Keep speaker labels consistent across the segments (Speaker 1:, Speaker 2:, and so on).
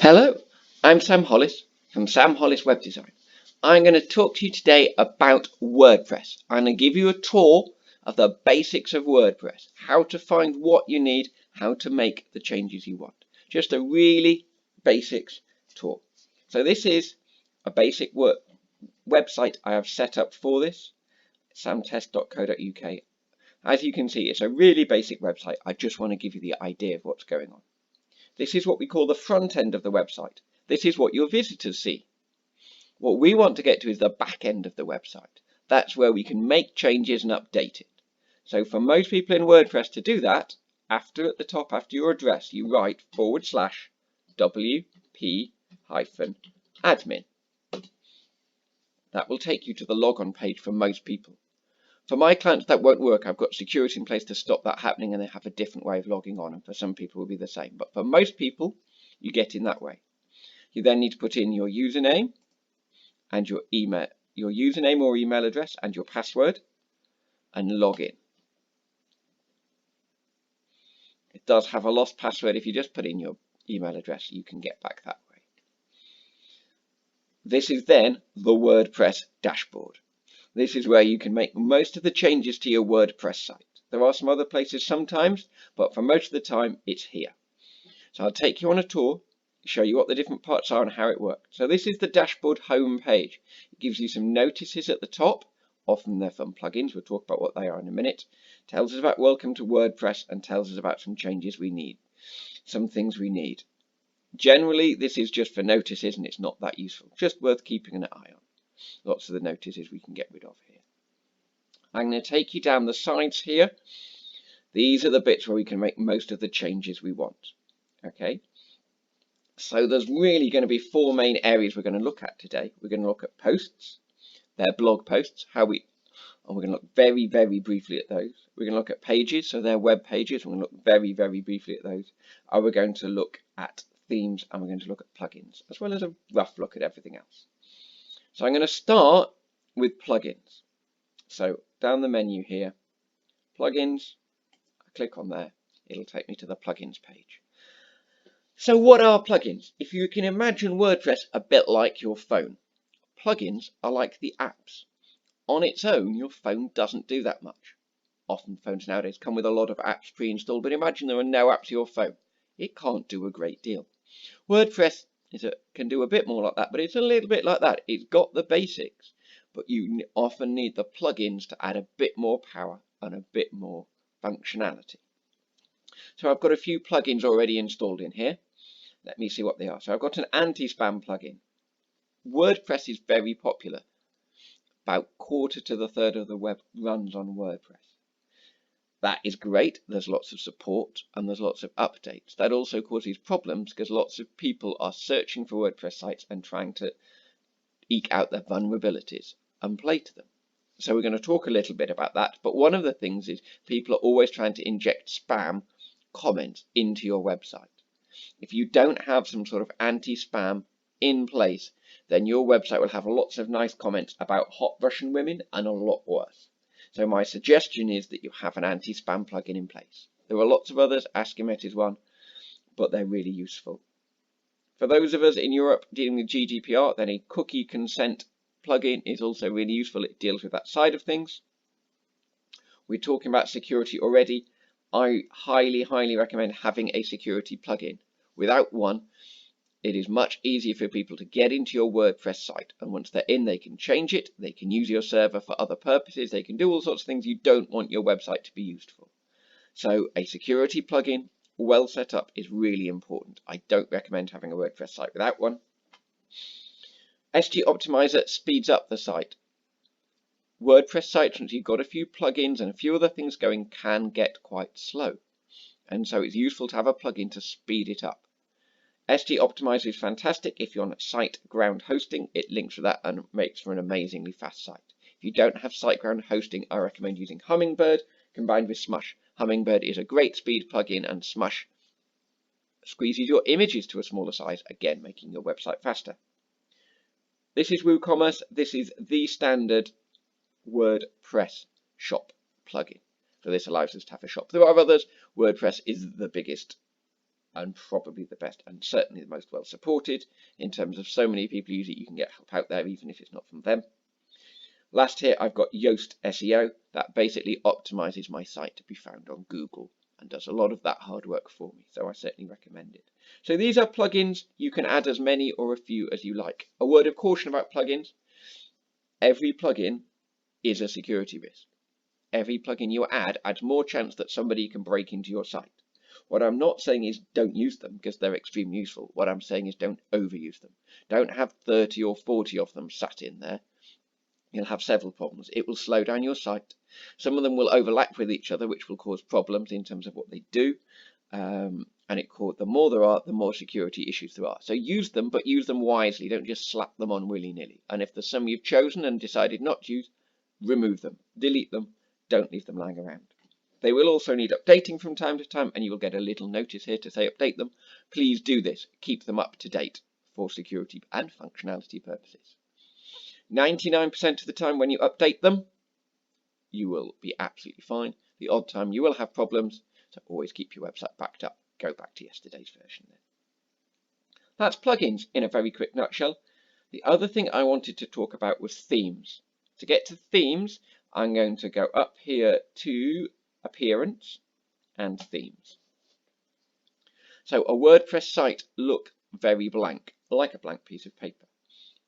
Speaker 1: Hello, I'm Sam Hollis from Sam Hollis Web Design. I'm going to talk to you today about WordPress. I'm going to give you a tour of the basics of WordPress, how to find what you need, how to make the changes you want. Just a really basics tour. So this is a basic website I have set up for this, samtest.co.uk. As you can see, it's a really basic website. I just want to give you the idea of what's going on. This is what we call the front end of the website. This is what your visitors see. What we want to get to is the back end of the website. That's where we can make changes and update it. So for most people in WordPress to do that, at the top, after your address, you write /wp-admin. That will take you to the logon page for most people. For my clients, that won't work. I've got security in place to stop that happening, and they have a different way of logging on. And for some people, it will be the same. But for most people, you get in that way. You then need to put in your username and your email, your username or email address and your password, and log in. It does have a lost password. If you just put in your email address, you can get back that way. This is then the WordPress dashboard. This is where you can make most of the changes to your WordPress site. There are some other places sometimes, but for most of the time, it's here. So I'll take you on a tour, show you what the different parts are and how it works. So this is the dashboard home page. It gives you some notices at the top. Often they're from plugins. We'll talk about what they are in a minute. Tells us about welcome to WordPress and tells us about some changes we need, some things we need. Generally, this is just for notices and it's not that useful. Just worth keeping an eye on. Lots of the notices we can get rid of here. I'm going to take you down the sides here. These are the bits where we can make most of the changes we want. Okay, so there's really going to be four main areas we're going to look at today. We're going to look at posts, their blog posts, and we're going to look very, very briefly at those. We're going to look at pages, so their web pages. We're going to look very, very briefly at those. And we're going to look at themes, and we're going to look at plugins, as well as a rough look at everything else. So I'm going to start with plugins. So down the menu here, plugins, I click on there, it'll take me to the plugins page. So what are plugins? If you can imagine WordPress a bit like your phone, plugins are like the apps. On its own, your phone doesn't do that much. Often phones nowadays come with a lot of apps pre-installed, but imagine there are no apps to your phone. It can't do a great deal. WordPress can do a bit more like that, but it's a little bit like that. It's got the basics, but you often need the plugins to add a bit more power and a bit more functionality. So I've got a few plugins already installed in here. Let me see what they are. So I've got an anti-spam plugin. WordPress is very popular. About quarter to the third of the web runs on WordPress. That is great. There's lots of support and there's lots of updates. That also causes problems because lots of people are searching for WordPress sites and trying to eke out their vulnerabilities and play to them. So we're going to talk a little bit about that. But one of the things is people are always trying to inject spam comments into your website. If you don't have some sort of anti-spam in place, then your website will have lots of nice comments about hot Russian women and a lot worse. So my suggestion is that you have an anti-spam plugin in place. There are lots of others, Askimet is one, but they're really useful. For those of us in Europe dealing with GDPR, then a cookie consent plugin is also really useful. It deals with that side of things. We're talking about security already. I highly, highly recommend having a security plugin. Without one, it is much easier for people to get into your WordPress site. And once they're in, they can change it. They can use your server for other purposes. They can do all sorts of things you don't want your website to be used for. So a security plugin, well set up, is really important. I don't recommend having a WordPress site without one. SG Optimizer speeds up the site. WordPress sites, once you've got a few plugins and a few other things going, can get quite slow. And so it's useful to have a plugin to speed it up. SG Optimizer is fantastic if you're on SiteGround hosting. It links with that and makes for an amazingly fast site. If you don't have SiteGround hosting, I recommend using Hummingbird combined with Smush. Hummingbird is a great speed plugin and Smush squeezes your images to a smaller size, again making your website faster. This is Woocommerce. This is the standard WordPress shop plugin. So this allows us to have a shop. There are others. WordPress is the biggest and probably the best and certainly the most well supported in terms of so many people use it. You can get help out there even if it's not from them. Last here I've got Yoast SEO. That basically optimizes my site to be found on Google and does a lot of that hard work for me, so I certainly recommend it. So these are plugins. You can add as many or a few as you like. A word of caution about plugins: every plugin is a security risk. Every plugin you add adds more chance that somebody can break into your site. What I'm not saying is don't use them, because they're extremely useful. What I'm saying is don't overuse them. Don't have 30 or 40 of them sat in there. You'll have several problems. It will slow down your site. Some of them will overlap with each other, which will cause problems in terms of what they do. And the more there are, the more security issues there are. So use them, but use them wisely. Don't just slap them on willy-nilly. And if there's some you've chosen and decided not to use, remove them, delete them. Don't leave them lying around. They will also need updating from time to time, and you will get a little notice here to say update them. Please do this. Keep them up to date for security and functionality purposes. 99% of the time when you update them, you will be absolutely fine. The odd time you will have problems, so always keep your website backed up. Go back to yesterday's version then. That's plugins in a very quick nutshell. The other thing I wanted to talk about was themes. To get to themes, I'm going to go up here to Appearance and Themes. So a WordPress site looks very blank, like a blank piece of paper.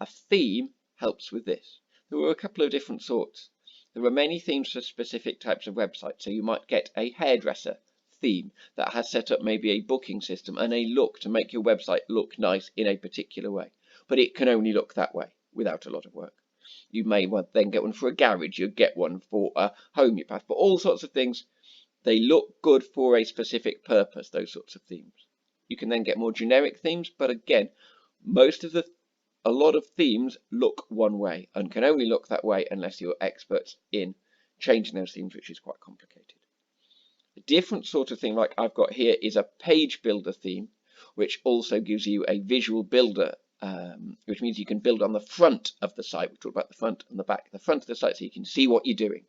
Speaker 1: A theme helps with this. There were a couple of different sorts. There are many themes for specific types of websites. So you might get a hairdresser theme that has set up maybe a booking system and a look to make your website look nice in a particular way. But it can only look that way without a lot of work. You may then get one for a garage, you'll get one for a homeopath, but all sorts of things. They look good for a specific purpose, those sorts of themes. You can then get more generic themes, but again, a lot of themes look one way and can only look that way unless you're experts in changing those themes, which is quite complicated. A different sort of theme like I've got here is a page builder theme, which also gives you a visual builder, which means you can build on the front of the site. We talked about the front and the back. The front of the site so you can see what you're doing.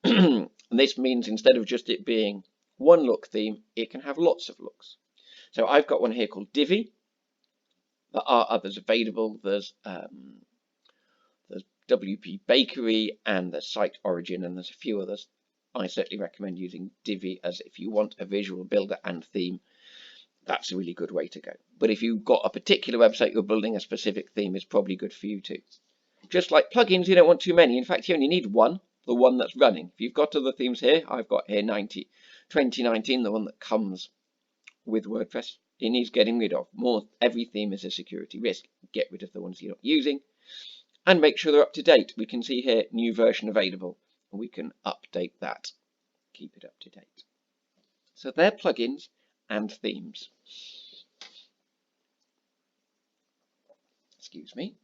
Speaker 1: And this means instead of just it being one look theme, it can have lots of looks. So I've got one here called Divi. There are others available. There's WP Bakery and there's Site Origin, and there's a few others. I certainly recommend using Divi as if you want a visual builder and theme. That's a really good way to go. But if you've got a particular website you're building, a specific theme is probably good for you too. Just like plugins, you don't want too many. In fact, you only need one, the one that's running. If you've got other themes here, I've got here 2019, the one that comes with WordPress. It needs getting rid of. Every theme is a security risk. Get rid of the ones you're not using and make sure they're up to date. We can see here new version available, and we can update that. Keep it up to date. So they're plugins and themes. Excuse me.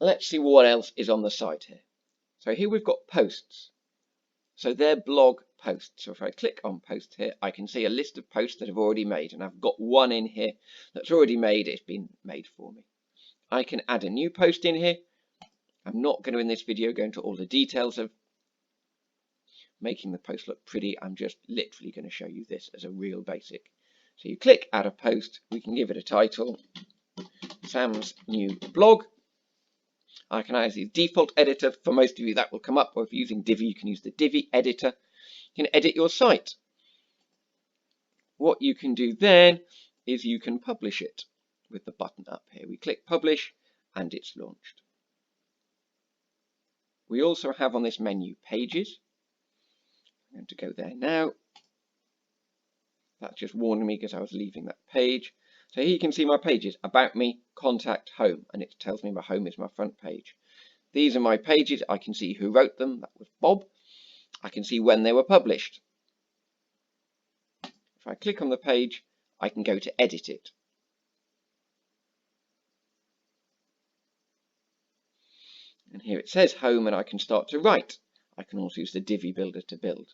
Speaker 1: Let's see what else is on the site here. So here we've got posts. So they're blog posts. So if I click on posts here, I can see a list of posts that I've already made, and I've got one in here that's already made. It's been made for me. I can add a new post in here. I'm not going to in this video go into all the details of making the post look pretty. I'm just literally going to show you this as a real basic. So you click add a post. We can give it a title, Sam's new blog. I can use the default editor. For most of you that will come up, or if you're using Divi, you can use the Divi editor. You can edit your site. What you can do then is you can publish it with the button up here. We click publish and it's launched. We also have on this menu pages. I'm going to go there now. That's just warning me because I was leaving that page. So here you can see my pages: about me, contact, home, and it tells me my home is my front page. These are my pages. I can see who wrote them. That was Bob. I can see when they were published. If I click on the page, I can go to edit it. And here it says home, and I can start to write. I can also use the Divi builder to build.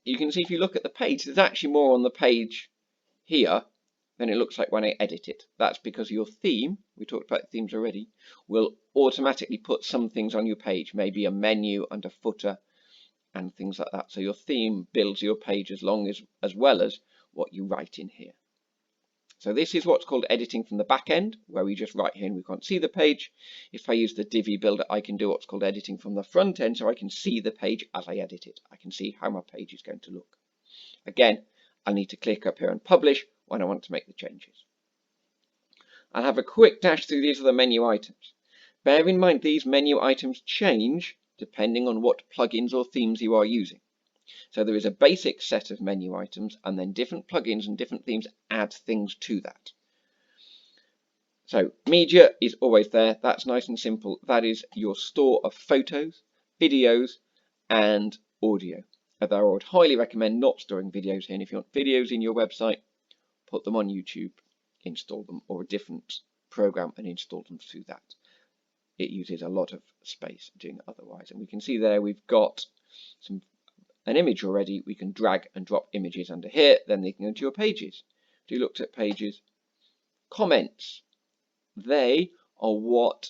Speaker 1: You can see if you look at the page, there's actually more on the page here than it looks like when I edit it. That's because your theme, we talked about themes already, will automatically put some things on your page, maybe a menu and a footer and things like that. So your theme builds your page as well as what you write in here. So this is what's called editing from the back end, where we just write here and we can't see the page. If I use the Divi builder, I can do what's called editing from the front end, so I can see the page as I edit it. I can see how my page is going to look. Again, I need to click up here and publish when I want to make the changes. I'll have a quick dash through. These are the menu items. Bear in mind these menu items change depending on what plugins or themes you are using. So there is a basic set of menu items, and then different plugins and different themes add things to that. So media is always there. That's nice and simple. That is your store of photos, videos, and audio. Although I would highly recommend not storing videos here. And if you want videos in your website, put them on YouTube, install them, or a different program and install them through that. It uses a lot of space doing it otherwise. And we can see there we've got an image already. We can drag and drop images under here, then they can go to your pages. If you looked at pages, comments, they are what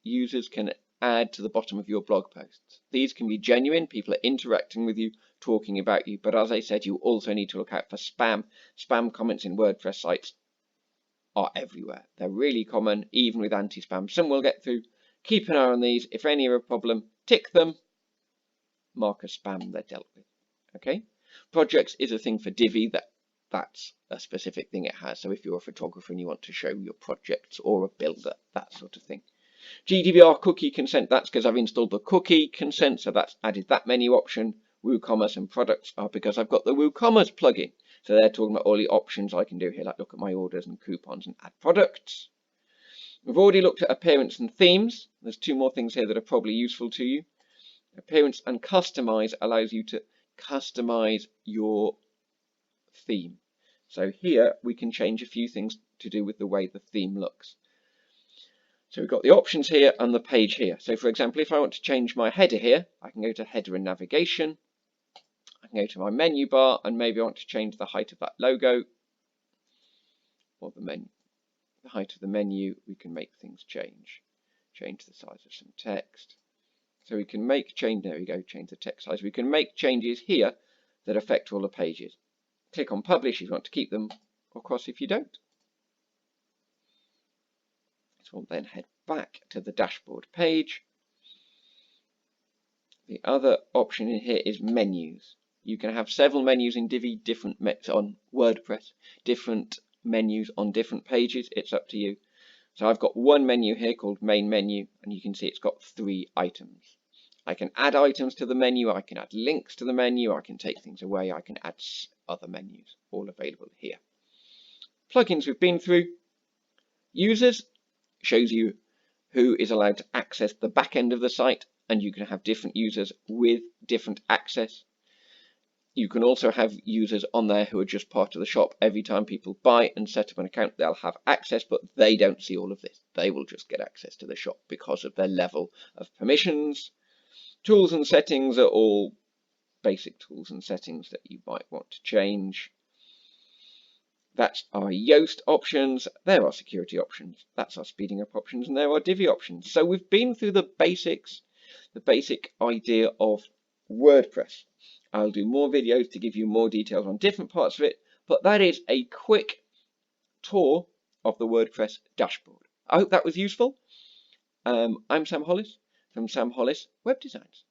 Speaker 1: users can add to the bottom of your blog posts. These can be genuine, people are interacting with you, talking about you, but as I said, you also need to look out for spam. Spam comments in WordPress sites are everywhere. They're really common, even with anti-spam. Some will get through. Keep an eye on these. If any are a problem, tick them, mark as spam, they're dealt with. Okay? Projects is a thing for Divi. That's a specific thing it has. So if you're a photographer and you want to show your projects, or a builder, that sort of thing. GDPR cookie consent, that's because I've installed the cookie consent, so that's added that menu option. Woocommerce and products are because I've got the Woocommerce plugin. So they're talking about all the options I can do here, like look at my orders and coupons and add products. We've already looked at appearance and themes. There's two more things here that are probably useful to you. Appearance and customize allows you to customize your theme. So here we can change a few things to do with the way the theme looks. So we've got the options here and the page here. So for example, if I want to change my header here, I can go to header and navigation. I can go to my menu bar, and maybe I want to change the height of that logo or the menu. The height of the menu, we can make things change. Change the size of some text. So we can make change, there we go, change the text size. We can make changes here that affect all the pages. Click on publish if you want to keep them, or cross if you don't. So we'll then head back to the dashboard page. The other option in here is menus. You can have several menus in Divi, different on WordPress, different menus on different pages. It's up to you. So I've got one menu here called main menu, and you can see it's got 3 items. I can add items to the menu, I can add links to the menu, I can take things away, I can add other menus, all available here. Plugins we've been through. Users shows you who is allowed to access the back end of the site, and you can have different users with different access. You can also have users on there who are just part of the shop. Every time people buy and set up an account, they'll have access, but they don't see all of this. They will just get access to the shop because of their level of permissions. Tools and settings are all basic tools and settings that you might want to change. That's our Yoast options. There are security options. That's our speeding up options. And there are Divi options. So we've been through the basics, the basic idea of WordPress. I'll do more videos to give you more details on different parts of it, but that is a quick tour of the WordPress dashboard. I hope that was useful. I'm Sam Hollis from Sam Hollis Web Designs.